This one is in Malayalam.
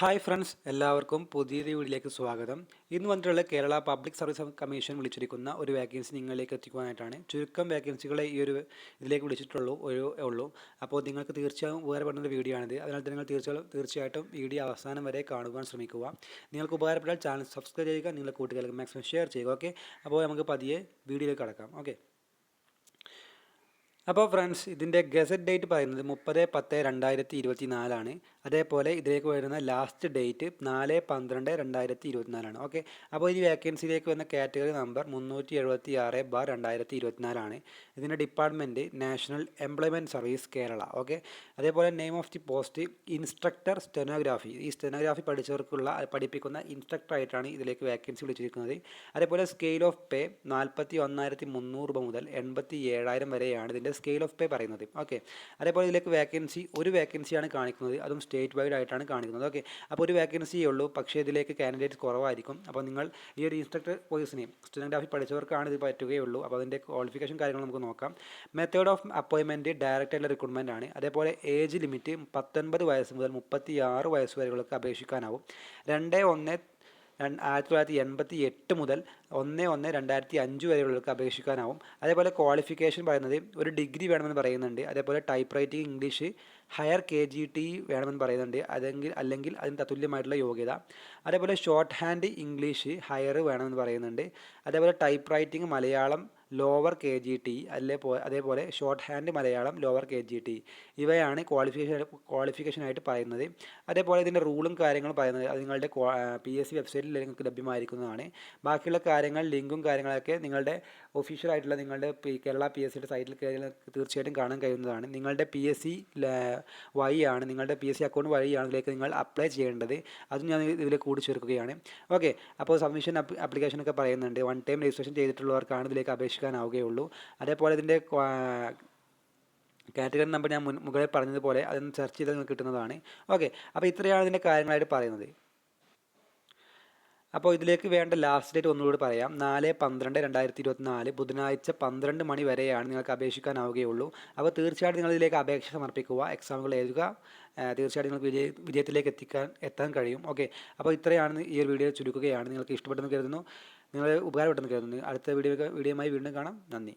ഹായ് ഫ്രണ്ട്സ്, എല്ലാവർക്കും പുതിയൊരു വീഡിയോയിലേക്ക് സ്വാഗതം. ഇന്ന് വന്നിട്ടുള്ള കേരള പബ്ലിക് സർവീസ് കമ്മീഷൻ വിളിച്ചിരിക്കുന്ന ഒരു വേക്കൻസി നിങ്ങളിലേക്ക് എത്തിക്കുവാനായിട്ടാണ്. ചുരുക്കം വേക്കൻസികളെ ഈ ഒരു ഇതിലേക്ക് വിളിച്ചിട്ടുള്ളൂ. അപ്പോൾ നിങ്ങൾക്ക് തീർച്ചയായും ഉപകാരപ്പെടുന്ന ഒരു വീഡിയോ ആണിത്. അതിനാൽ നിങ്ങൾ തീർച്ചയായിട്ടും വീഡിയോ അവസാനം വരെ കാണുവാൻ ശ്രമിക്കുക. നിങ്ങൾക്ക് ഉപകാരപ്പെട്ടാൽ ചാനൽ സബ്സ്ക്രൈബ് ചെയ്യുക, നിങ്ങളുടെ കൂട്ടുകാർക്ക് മാക്സിമം ഷെയർ ചെയ്യുക. ഓക്കെ, അപ്പോൾ നമുക്ക് പതിയെ വീഡിയോയിലേക്ക് കടക്കാം. ഓക്കെ, അപ്പോൾ ഫ്രണ്ട്സ്, ഇതിൻ്റെ ഗസറ്റ് ഡേറ്റ് പറയുന്നത് 30/10/2024 അതേപോലെ ഇതിലേക്ക് വരുന്ന ലാസ്റ്റ് ഡേറ്റ് 4/12/2024. ഓക്കെ, അപ്പോൾ ഈ വേക്കൻസിയിലേക്ക് വരുന്ന കാറ്റഗറി നമ്പർ 376/2024. ഇതിൻ്റെ department national employment service Kerala. Okay, അതേപോലെ name of the post instructor stenography. ഈ സ്റ്റെനോഗ്രാഫി പഠിപ്പിക്കുന്ന ഇൻസ്ട്രക്ടറായിട്ടാണ് ഇതിലേക്ക് വേക്കൻസി വിളിച്ചിരിക്കുന്നത്. അതേപോലെ സ്കെയിൽ ഓഫ് പേ 41,300 രൂപ മുതൽ 87,000 വരെയാണ് ഇതിൻ്റെ സ്കെയിൽ ഓഫ് പേ പറയുന്നത്. ഓക്കെ, അതേപോലെ ഇതിലേക്ക് ഒരു വേക്കൻസിയാണ് കാണിക്കുന്നത്, അതും സ്റ്റേറ്റ് വൈഡ് ആയിട്ടാണ് കാണിക്കുന്നത്. ഓക്കെ, അപ്പോൾ ഒരു വേക്കൻസിയേ ഉള്ളൂ, പക്ഷേ ഇതിലേക്ക് കാൻഡിഡേറ്റ്സ് കുറവായിരിക്കും. അപ്പോൾ നിങ്ങൾ ഈ ഒരു ഇൻസ്ട്രക്ടർ പോസിഷനെ സ്റ്റെനോഗ്രാഫി പഠിച്ചവർക്കാണ് ഇത് പറ്റുകയുള്ളൂ. അപ്പോൾ അതിൻ്റെ ക്വാളിഫിക്കേഷൻ കാര്യങ്ങൾ നമുക്ക് നോക്കാം. Method of appointment direct recruitment ആണ്. അതേപോലെ ഏജ് ലിമിറ്റ് 19 വയസ്സ് മുതൽ 36 വയസ്സ് വരെകൾക്ക് അപേക്ഷിക്കാനാവും. 2/1/1988 മുതൽ 1/1/2005 വരെയുള്ളവർക്ക് അപേക്ഷിക്കാനാവും. അതേപോലെ ക്വാളിഫിക്കേഷൻ പറയുന്നത് ഒരു ഡിഗ്രി വേണമെന്ന് പറയുന്നുണ്ട്. അതേപോലെ type writing English higher KGT പറയുന്നുണ്ട്, അല്ലെങ്കിൽ അതിന് തത്തുല്യമായിട്ടുള്ള യോഗ്യത. അതേപോലെ ഷോർട്ട് ഹാൻഡ് ഇംഗ്ലീഷ് ഹയർ വേണമെന്ന് പറയുന്നുണ്ട്. അതേപോലെ type writing Malayalam lower KGT അതേപോലെ short hand Malayalam lower KGT ഇവയാണ് ക്വാളിഫിക്കേഷനായിട്ട് പറയുന്നത്. അതേപോലെ ഇതിൻ്റെ റൂളും കാര്യങ്ങളും പറയുന്നത് അത് നിങ്ങളുടെ PSC വെബ്സൈറ്റിൽ നിങ്ങൾക്ക് ലഭ്യമായിരിക്കുന്നതാണ്. ബാക്കിയുള്ള കാര്യങ്ങൾ ലിങ്കും കാര്യങ്ങളൊക്കെ നിങ്ങളുടെ ഒഫീഷ്യലായിട്ടുള്ള നിങ്ങളുടെ കേരള PSCയുടെ സൈറ്റിൽ തീർച്ചയായിട്ടും കാണാൻ കഴിയുന്നതാണ്. നിങ്ങളുടെ PSC വഴിയാണ്, നിങ്ങളുടെ PSC അക്കൗണ്ട് വഴിയാണ് ഇതിലേക്ക് നിങ്ങൾ അപ്ലൈ ചെയ്യേണ്ടത്. അതും ഞാൻ ഇതിലേക്ക് കൂടി ചേർക്കുകയാണ്. ഓക്കെ, അപ്പോൾ സബ്മിഷൻ ആപ്ലിക്കേഷനൊക്കെ പറയുന്നുണ്ട്. 1 ടൈം രജിസ്ട്രേഷൻ ചെയ്തിട്ടുള്ളവർക്കാണ് ഇതിലേക്ക് അപേക്ഷിക്കാനാവുകയുള്ളൂ. അതേപോലെ ഇതിൻ്റെ കാറ്റഗറി നമ്പർ ഞാൻ മുകളിൽ പറഞ്ഞതുപോലെ അതൊന്ന് സെർച്ച് ചെയ്താൽ നിങ്ങൾക്ക് കിട്ടുന്നതാണ്. ഓക്കെ, അപ്പോൾ ഇത്രയാണ് ഇതിൻ്റെ കാര്യങ്ങളായിട്ട് പറയുന്നത്. അപ്പോൾ ഇതിലേക്ക് വേണ്ട ലാസ്റ്റ് ഡേറ്റ് ഒന്നുകൂടി പറയാം. 4/12/2024 ബുധനാഴ്ച 12 മണി വരെയാണ് നിങ്ങൾക്ക് അപേക്ഷിക്കാനാവുകയുള്ളൂ. അപ്പോൾ തീർച്ചയായിട്ടും നിങ്ങൾ ഇതിലേക്ക് അപേക്ഷ സമർപ്പിക്കുക, എക്സാമുകൾ എഴുതുക. തീർച്ചയായിട്ടും നിങ്ങൾക്ക് വിജയത്തിലേക്ക് എത്താൻ കഴിയും. ഓക്കെ, അപ്പോൾ ഇത്രയാണ് ഈ ഒരു വീഡിയോ ചുരുക്കുകയാണ്. നിങ്ങൾക്ക് ഇഷ്ടപ്പെട്ടെന്ന് കരുതുന്നു, നിങ്ങളെ ഉപകാരപ്പെട്ടെന്ന് കരുതുന്നു. അടുത്ത വീഡിയോയുമായി വീണ്ടും കാണാം. നന്ദി.